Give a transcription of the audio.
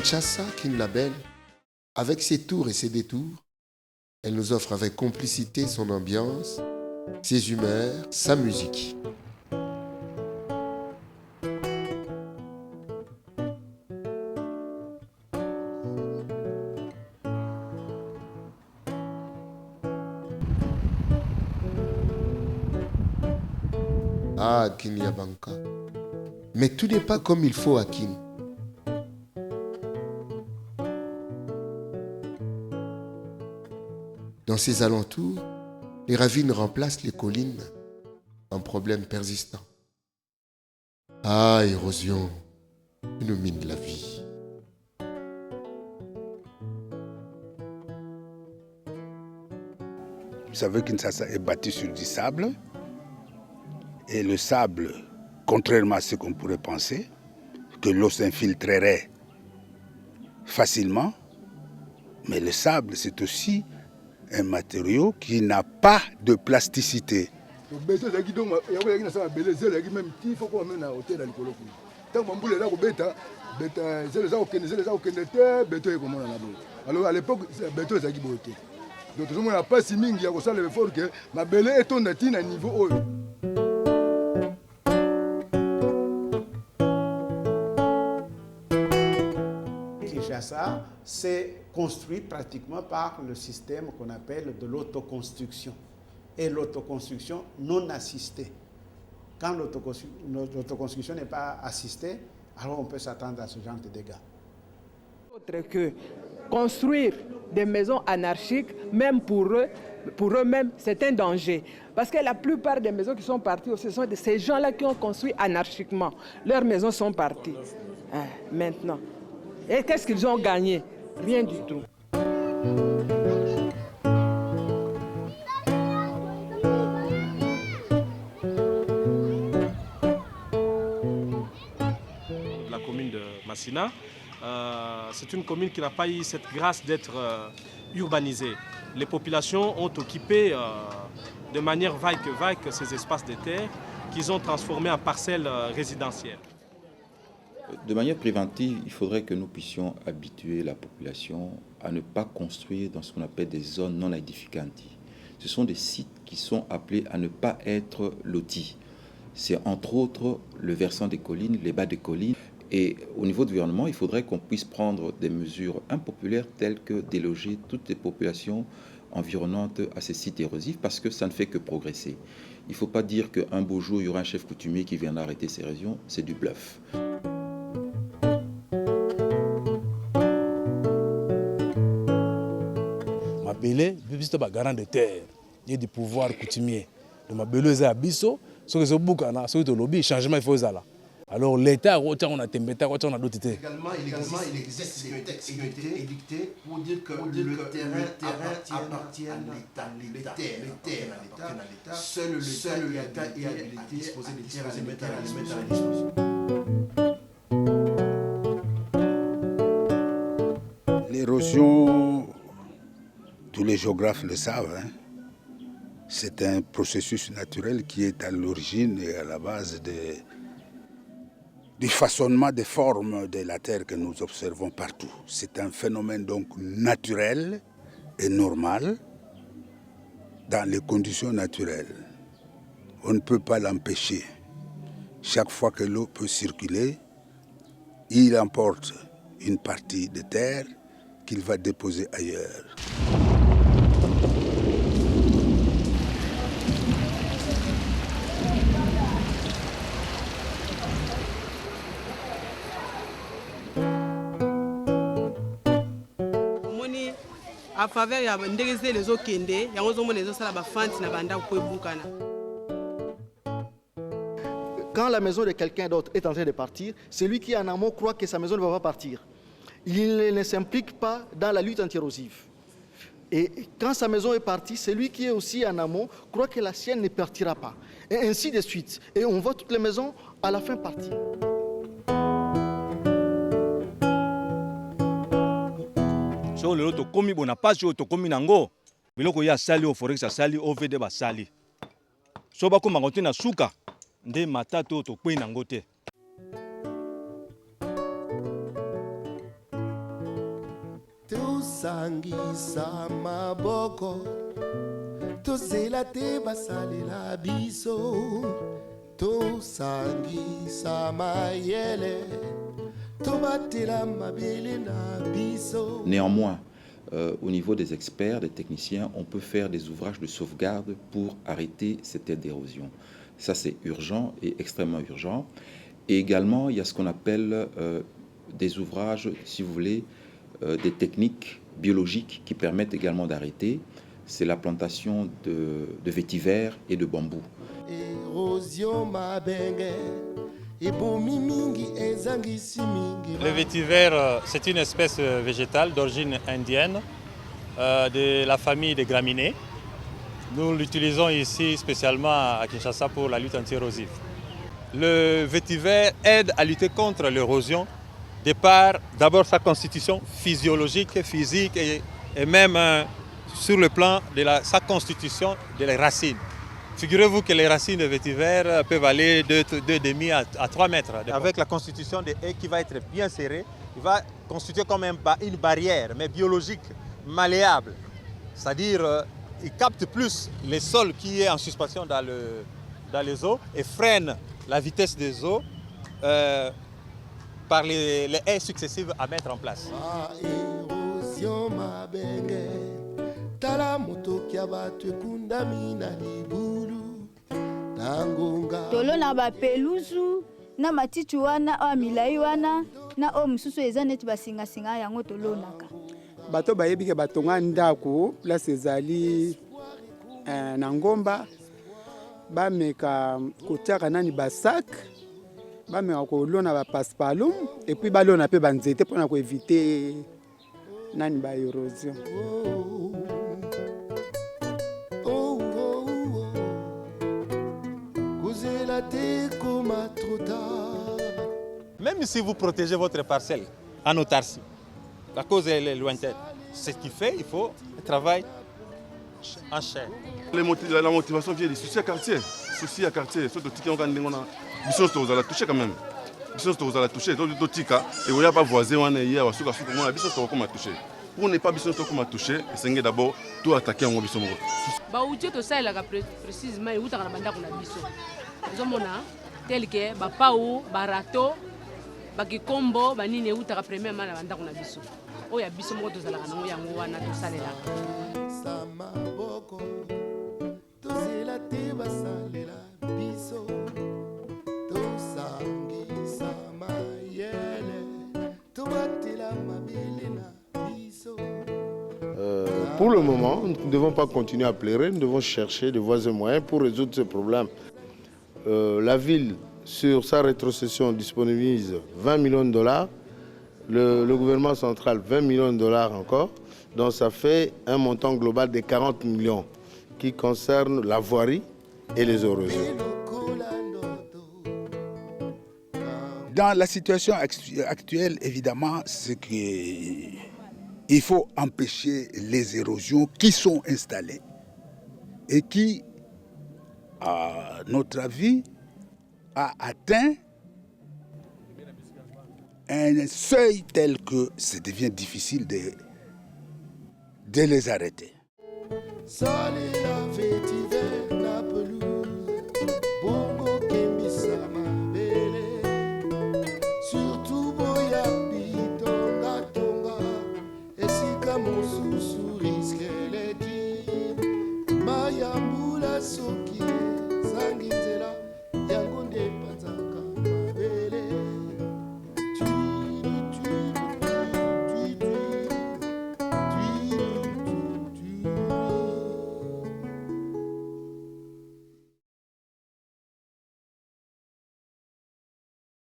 Kinshasa, Kin Belle, avec ses tours et ses détours, elle nous offre avec complicité son ambiance, ses humeurs, sa musique. Ah, Kinyabanka. Mais tout n'est pas comme il faut à Kin. Dans ses alentours, les ravines remplacent les collines, un problème persistant. Ah, érosion, une mine de la vie. Vous savez Kinshasa est bâti sur du sable. Et le sable, contrairement à ce qu'on pourrait penser, que l'eau s'infiltrerait facilement, mais le sable, c'est aussi un matériau qui n'a pas de plasticité. Alors à l'époque, le béton était beauté. Donc tout le monde n'a pas si mingi à cause de l'effort que ma belle est on atteint un niveau haut. Kinshasa, c'est construit pratiquement par le système qu'on appelle de l'autoconstruction. Et l'autoconstruction non assistée. Quand l'autoconstruction n'est pas assistée, alors on peut s'attendre à ce genre de dégâts. Autre que construire des maisons anarchiques, même pour eux-mêmes, c'est un danger. Parce que la plupart des maisons qui sont parties, ce sont ces gens-là qui ont construit anarchiquement. Leurs maisons sont parties. Maintenant. Et qu'est-ce qu'ils ont gagné? Rien du tout. La commune de Massina, c'est une commune qui n'a pas eu cette grâce d'être urbanisée. Les populations ont occupé de manière vague ces espaces de terre qu'ils ont transformés en parcelles résidentielles. De manière préventive, il faudrait que nous puissions habituer la population à ne pas construire dans ce qu'on appelle des zones non aedificantes. Ce sont des sites qui sont appelés à ne pas être lotis. C'est entre autres le versant des collines, les bas des collines. Et au niveau du gouvernement, il faudrait qu'on puisse prendre des mesures impopulaires telles que déloger toutes les populations environnantes à ces sites érosifs parce que ça ne fait que progresser. Il ne faut pas dire qu'un beau jour, il y aura un chef coutumier qui viendra arrêter ces régions. C'est du bluff. Mabele, c'est un garant de terre. Il y a du pouvoir coutumier. Donc Mabele, c'est un biseau. Ce que c'est boucan, ce que c'est le lobby, changement il faut ça là. Alors l'État, on a Tembeta, on a d'autres idées. Également, il existe des textes édictés pour dire que le terrain appartient à l'État. Les terres appartiennent à l'État. Seul l'État est habilité à disposer des terres à les mettre à disposition. L'érosion, tous les géographes le savent, hein. C'est un processus naturel qui est à l'origine et à la base du façonnement des formes de la Terre que nous observons partout. C'est un phénomène donc naturel et normal dans les conditions naturelles. On ne peut pas l'empêcher. Chaque fois que l'eau peut circuler, il emporte une partie de terre qu'il va déposer ailleurs. À faveur ya ndegeze les okende yango zo mona sala ba fanti na banda ko ebukana. Quand la maison de quelqu'un d'autre est en train de partir, celui qui est en amont croit que sa maison ne va pas partir. Il ne s'implique pas dans la lutte anti-érosive. Et quand sa maison est partie, celui qui est aussi en amont croit que la sienne ne partira pas. Et ainsi de suite. Et on voit toutes les maisons à la fin partir. So lelo to komi bona pasi o to komi nango biloko ya sali o forex sali o vede ba sali so ba ko mangote na suka nde matatu to kwe nango te. tosangisa maboko tozela te basalela biso tosangisa mayele tobatela mabele na biso. Néanmoins, au niveau des experts, des techniciens, on peut faire des ouvrages de sauvegarde pour arrêter cette aide d'érosion. Ça, c'est urgent et extrêmement urgent. Et également, il y a ce qu'on appelle des ouvrages, si vous voulez, des techniques biologiques qui permettent également d'arrêter. C'est la plantation de vétiver et de bambou. Le vétiver, c'est une espèce végétale d'origine indienne de la famille des graminées. Nous l'utilisons ici spécialement à Kinshasa pour la lutte anti-érosive. Le vétiver aide à lutter contre l'érosion de par d'abord sa constitution physiologique, physique et même sur le plan de sa constitution des racines. Figurez-vous que les racines de vétiver peuvent aller de 2,5 à 3 mètres. Avec la constitution des haies qui va être bien serrée, il va constituer comme une barrière, mais biologique, malléable. C'est-à-dire il capte plus les sols qui est en suspension dans les eaux et freine la vitesse des eaux par les haies successives à mettre en place. tolona bapelusu na matiti wana oyo milai wana na oyo mosusu eza neti basingasinga yango tolonaka. Bato bayebi ke batonga ndako place ezali na ngomba bameka kotiaka nani basak bameka kolona bapaspalum et puis balona mpe banzete mpona koevite nani baérosion. Même si vous protégez votre parcelle en autarcie, la cause est lointaine. Ce qui fait, il faut un travail en chaîne. La motivation vient des soucis à quartier. Soucis à quartier. Surtout si on a la toucher quand même. On a la toucher. Et il n'y a pas voisin, on a touché. Pour ne pas toucher, c'est d'abord tout attaquer en mobilisation. Précisément, il y a tel que bapau, barato, bakikombo, banini utaka premier mana banda kuna biso. Oya biso moko tozala kana yango wana tosalela. Samaboko tozela te basalela biso. Tosangi samayele tobatela mabele na biso. Pour le moment, nous ne devons pas continuer à pleurer, nous devons chercher de voies et moyens pour résoudre ce problème. La ville, sur sa rétrocession, disponibilise 20 millions de dollars. Le gouvernement central, 20 millions de dollars encore. Donc ça fait un montant global de 40 millions qui concerne la voirie et les érosions. Dans la situation actuelle, évidemment, c'est qu'il faut empêcher les érosions qui sont installées et qui, à notre avis, a atteint un seuil tel que ça devient difficile de les arrêter.